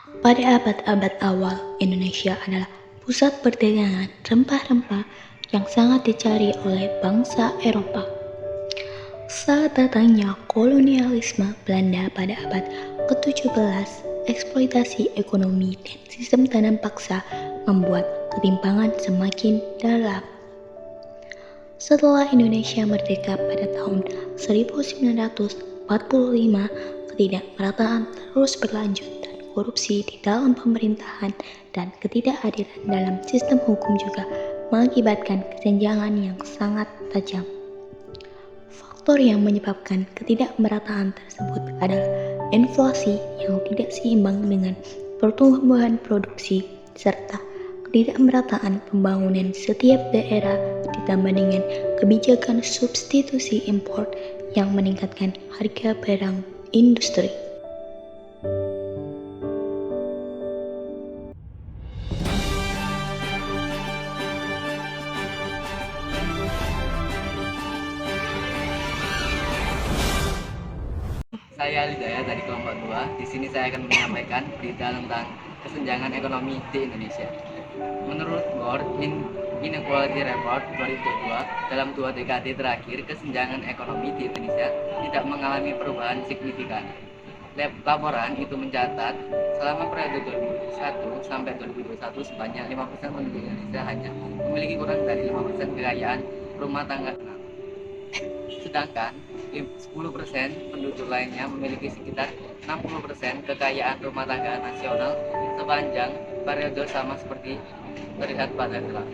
Pada abad-abad awal, Indonesia adalah pusat perdagangan rempah-rempah yang sangat dicari oleh bangsa Eropa. Saat datangnya kolonialisme Belanda pada abad ke-17, eksploitasi ekonomi dan sistem tanam paksa membuat ketimpangan semakin dalam. Setelah Indonesia merdeka pada tahun 1945, ketidakmerataan terus berlanjut dan korupsi di dalam pemerintahan dan ketidakadilan dalam sistem hukum juga mengakibatkan kesenjangan yang sangat tajam. Faktor yang menyebabkan ketidakmerataan tersebut adalah inflasi yang tidak seimbang dengan pertumbuhan produksi serta ketidakmerataan pembangunan setiap daerah ditambah dengan kebijakan substitusi impor yang meningkatkan harga barang industri. Saya Lidaya dari kelompok 2. Di sini saya akan menyampaikan berita tentang kesenjangan ekonomi di Indonesia. Menurut World Inequality Report 2022, dalam 2 dekade terakhir, kesenjangan ekonomi di Indonesia tidak mengalami perubahan signifikan. Laporan itu mencatat, selama periode 2001 sampai 2021, sebanyak 5% penduduk Indonesia hanya memiliki kurang dari 5% kekayaan rumah tangga. Sedangkan 10% penduduk lainnya memiliki sekitar 60% kekayaan rumah tangga nasional sepanjang periode sama seperti terlihat pada graf.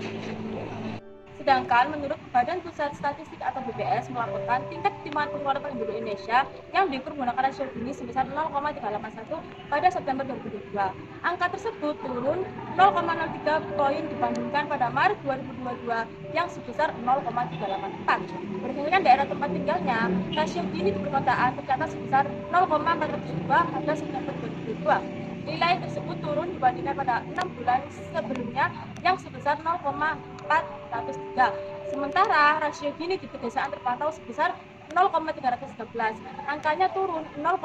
Sedangkan menurut Badan Pusat Statistik atau BPS melaporkan tingkat ketimpangan pengeluaran penduduk Indonesia yang diukur menggunakan rasio Gini sebesar 0,381 pada September 2022. Angka tersebut turun 0,03 poin dibandingkan pada Maret 2022 yang sebesar 0,384. Berdasarkan daerah tempat tinggalnya, rasio Gini di perkotaan tercatat sebesar 0,402 pada September 2022. Nilai tersebut turun dibandingkan pada 6 bulan sebelumnya yang sebesar 0,403. Sementara rasio Gini di pedesaan terpantau sebesar 0,313. Angkanya turun 0,01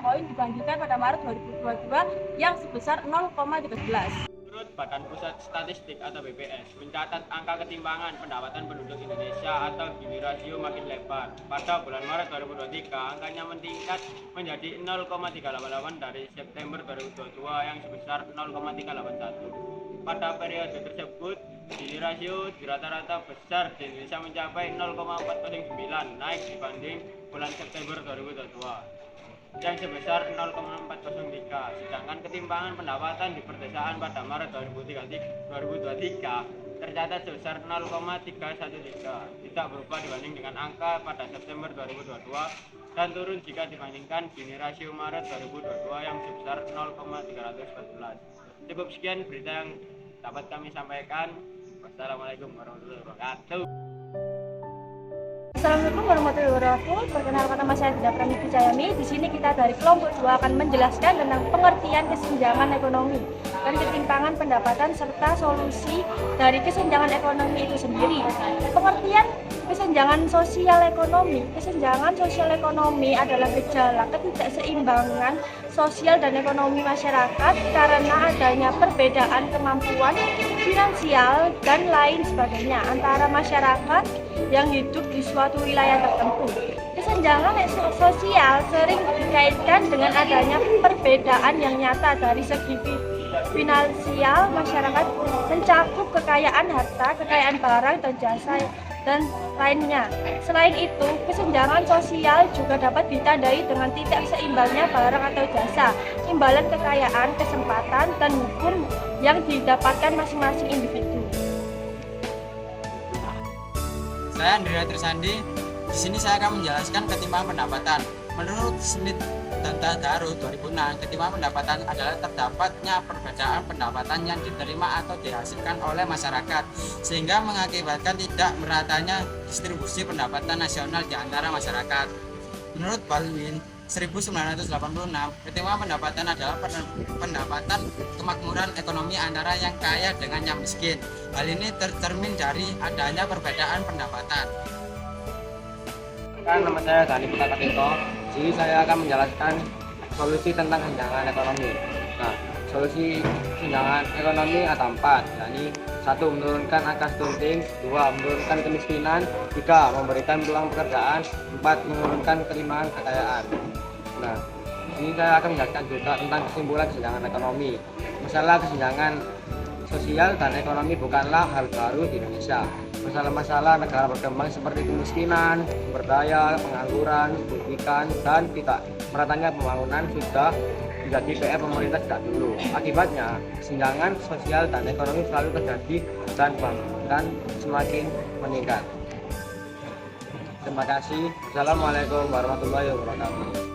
poin dibandingkan pada Maret 2022 yang sebesar 0,13. Menurut Badan Pusat Statistik atau BPS mencatat angka ketimpangan pendapatan penduduk Indonesia atau Gini rasio makin lebar. Pada bulan Maret 2023, angkanya meningkat menjadi 0,388 dari September 2022 yang sebesar 0,381. Pada periode tersebut, Gini rasio di rata-rata besar di Indonesia mencapai 0,409, naik dibanding bulan September 2022 yang sebesar 0,403. Sedangkan ketimpangan pendapatan di pedesaan pada Maret 2023 tercatat sebesar 0,313, tidak berubah dibanding dengan angka pada September 2022 dan turun jika dibandingkan Gini rasio Maret 2022 yang sebesar 0,314. Cukup sekian berita yang dapat kami sampaikan. Wassalamualaikum warahmatullahi wabarakatuh. Assalamualaikum warahmatullahi wabarakatuh. Perkenalkan, nama saya Dinda Pramiti Cayami. Di sini kita dari kelompok 2 akan menjelaskan tentang pengertian kesenjangan ekonomi dan ketimpangan pendapatan serta solusi dari kesenjangan ekonomi itu sendiri. Pengertian kesenjangan sosial ekonomi. Kesenjangan sosial ekonomi adalah gejala ketidakseimbangan sosial dan ekonomi masyarakat karena adanya perbedaan kemampuan finansial dan lain sebagainya antara masyarakat yang hidup di suatu wilayah tertentu. Kesenjangan sosial sering dikaitkan dengan adanya perbedaan yang nyata dari segi finansial. Masyarakat mencakup kekayaan harta, kekayaan barang dan jasa dan lainnya. Selain itu, kesenjangan sosial juga dapat ditandai dengan tidak seimbangnya barang atau jasa, imbalan kekayaan, kesempatan, dan hukum yang didapatkan masing-masing individu. Saya Andrea Trisandi. Di sini saya akan menjelaskan ketimpangan pendapatan. Menurut Smith dan Tadaro 2006, ketimpangan pendapatan adalah terdapatnya perbedaan pendapatan yang diterima atau dihasilkan oleh masyarakat, sehingga mengakibatkan tidak meratanya distribusi pendapatan nasional di antara masyarakat. Menurut Baldwin 1986, ketimpangan pendapatan adalah pendapatan kemakmuran ekonomi antara yang kaya dengan yang miskin. Hal ini tercermin dari adanya perbedaan pendapatan. Nama saya Dani Putakatito. Di sini saya akan menjelaskan solusi tentang kesenjangan ekonomi. Nah, Solusi kesenjangan ekonomi ada 4, yakni 1. Menurunkan angka stunting, 2. Menurunkan kemiskinan, 3. Memberikan peluang pekerjaan, 4. Menurunkan ketimpangan kekayaan. Nah, ini saya akan menjelaskan juga tentang kesimpulan kesenjangan ekonomi. Masalah kesenjangan sosial dan ekonomi bukanlah hal baru di Indonesia. Masalah-masalah negara berkembang seperti kemiskinan, sumber daya, pengangguran, pendidikan, dan tidak meratanya pembangunan sudah menjadi PR pemerintah sejak dulu. Akibatnya, kesenjangan sosial dan ekonomi selalu terjadi dan semakin meningkat. Terima kasih. Assalamualaikum warahmatullahi wabarakatuh.